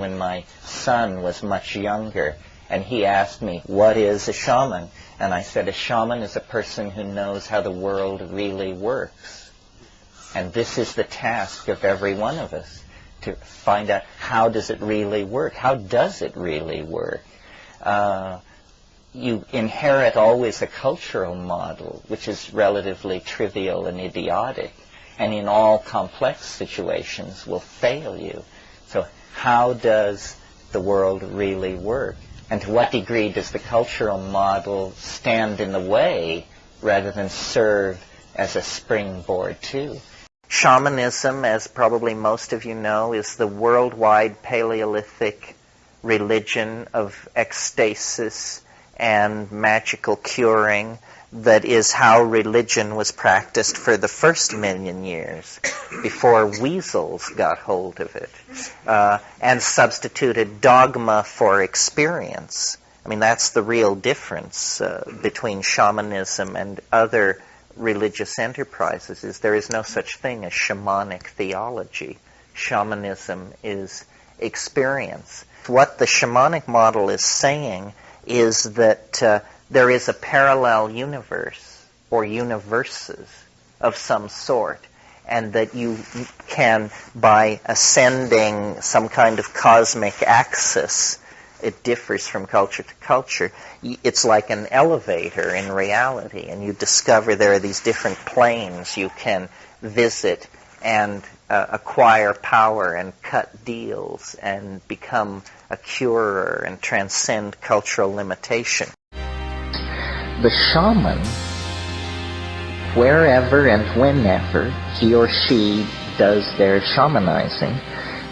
when my son was much younger, and he asked me, what is a shaman? And I said, a shaman is a person who knows how the world really works. And this is the task of every one of us, to find out, how does it really work? How does it really work? You inherit always a cultural model, which is relatively trivial and idiotic, and in all complex situations will fail you. So how does the world really work? And to what degree does the cultural model stand in the way rather than serve as a springboard too? Shamanism, as probably most of you know, is the worldwide Paleolithic religion of ecstasis and magical curing. That is how religion was practiced for the first 1,000,000 years, before weasels got hold of it, and substituted dogma for experience. I mean, that's the real difference between shamanism and other religious enterprises, is there is no such thing as shamanic theology. Shamanism is experience. What the shamanic model is saying is that there is a parallel universe or universes of some sort, and that you can, by ascending some kind of cosmic axis, it differs from culture to culture. It's like an elevator in reality, and you discover there are these different planes you can visit and acquire power and cut deals and become a curer and transcend cultural limitation. The shaman, wherever and whenever he or she does their shamanizing,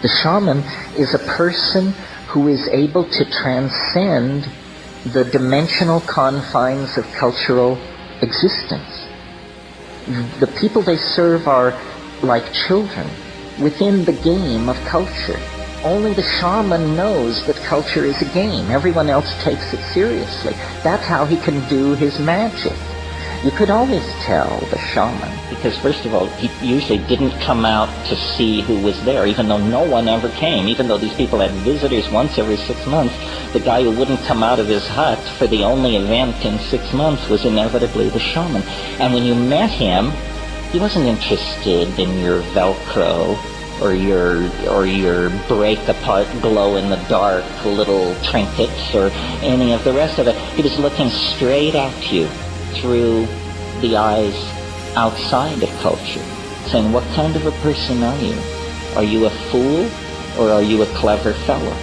the shaman is a person who is able to transcend the dimensional confines of cultural existence. The people they serve are like children within the game of culture. Only the shaman knows that culture is a game. Everyone else takes it seriously. That's how he can do his magic. You could always tell the shaman, because first of all, he usually didn't come out to see who was there, even though no one ever came. Even though these people had visitors once every 6 months, the guy who wouldn't come out of his hut for the only event in 6 months was inevitably the shaman. And when you met him, he wasn't interested in your Velcro or your break-apart, glow-in-the-dark little trinkets or any of the rest of it. He was looking straight at you through the eyes outside of culture, saying, what kind of a person are you? Are you a fool or are you a clever fellow?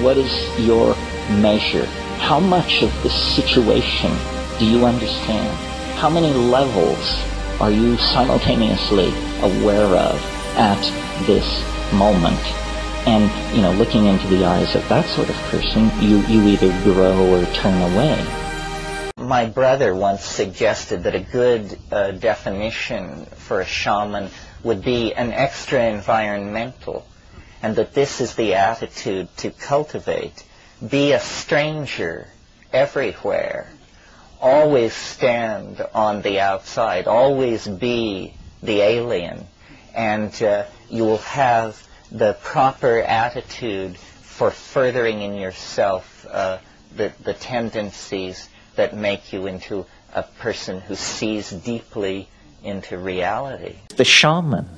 What is your measure? How much of the situation do you understand? How many levels are you simultaneously aware of at this moment? And, looking into the eyes of that sort of person, you either grow or turn away. My brother once suggested that a good definition for a shaman would be an extra-environmental, and that this is the attitude to cultivate. Be a stranger everywhere. Always stand on the outside. Always be the alien. And you will have the proper attitude for furthering in yourself the tendencies that make you into a person who sees deeply into reality. The shaman,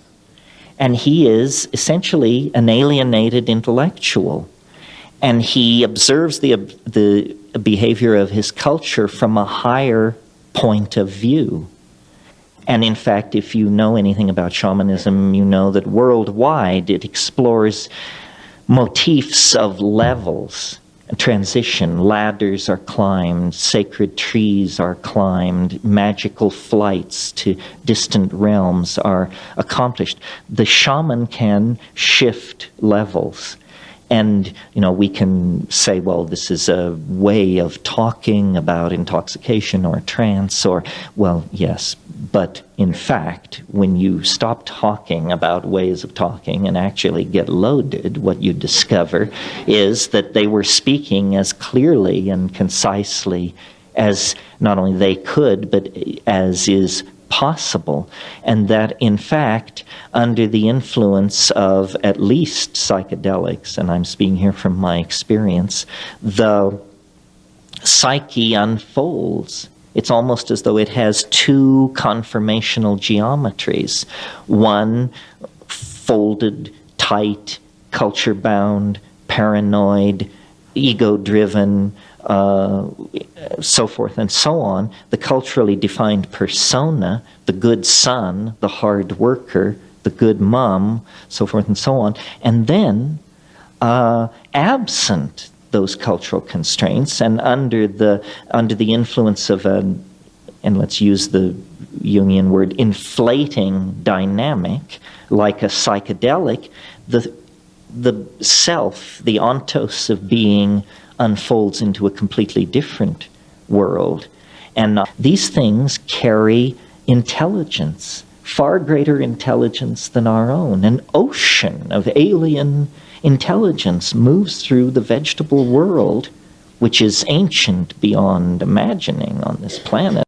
and he is essentially an alienated intellectual, and he observes the behavior of his culture from a higher point of view. And in fact, if you know anything about shamanism, you know that worldwide it explores motifs of levels, transition. Ladders are climbed, sacred trees are climbed, magical flights to distant realms are accomplished. The shaman can shift levels. And, we can say, well, this is a way of talking about intoxication or trance, or, well, yes. But in fact, when you stop talking about ways of talking and actually get loaded, what you discover is that they were speaking as clearly and concisely as not only they could, but as is possible, and that in fact, under the influence of at least psychedelics, and I'm speaking here from my experience, the psyche unfolds. It's almost as though it has two conformational geometries. One, folded, tight, culture-bound, paranoid, ego-driven, so forth and so on. The culturally defined persona, the good son, the hard worker, the good mom, so forth and so on. And then, absent those cultural constraints, and under the influence of and let's use the Jungian word, inflating dynamic, like a psychedelic, the self, the ontos of being, unfolds into a completely different world. And these things carry intelligence, far greater intelligence than our own. An ocean of alien intelligence moves through the vegetable world, which is ancient beyond imagining on this planet.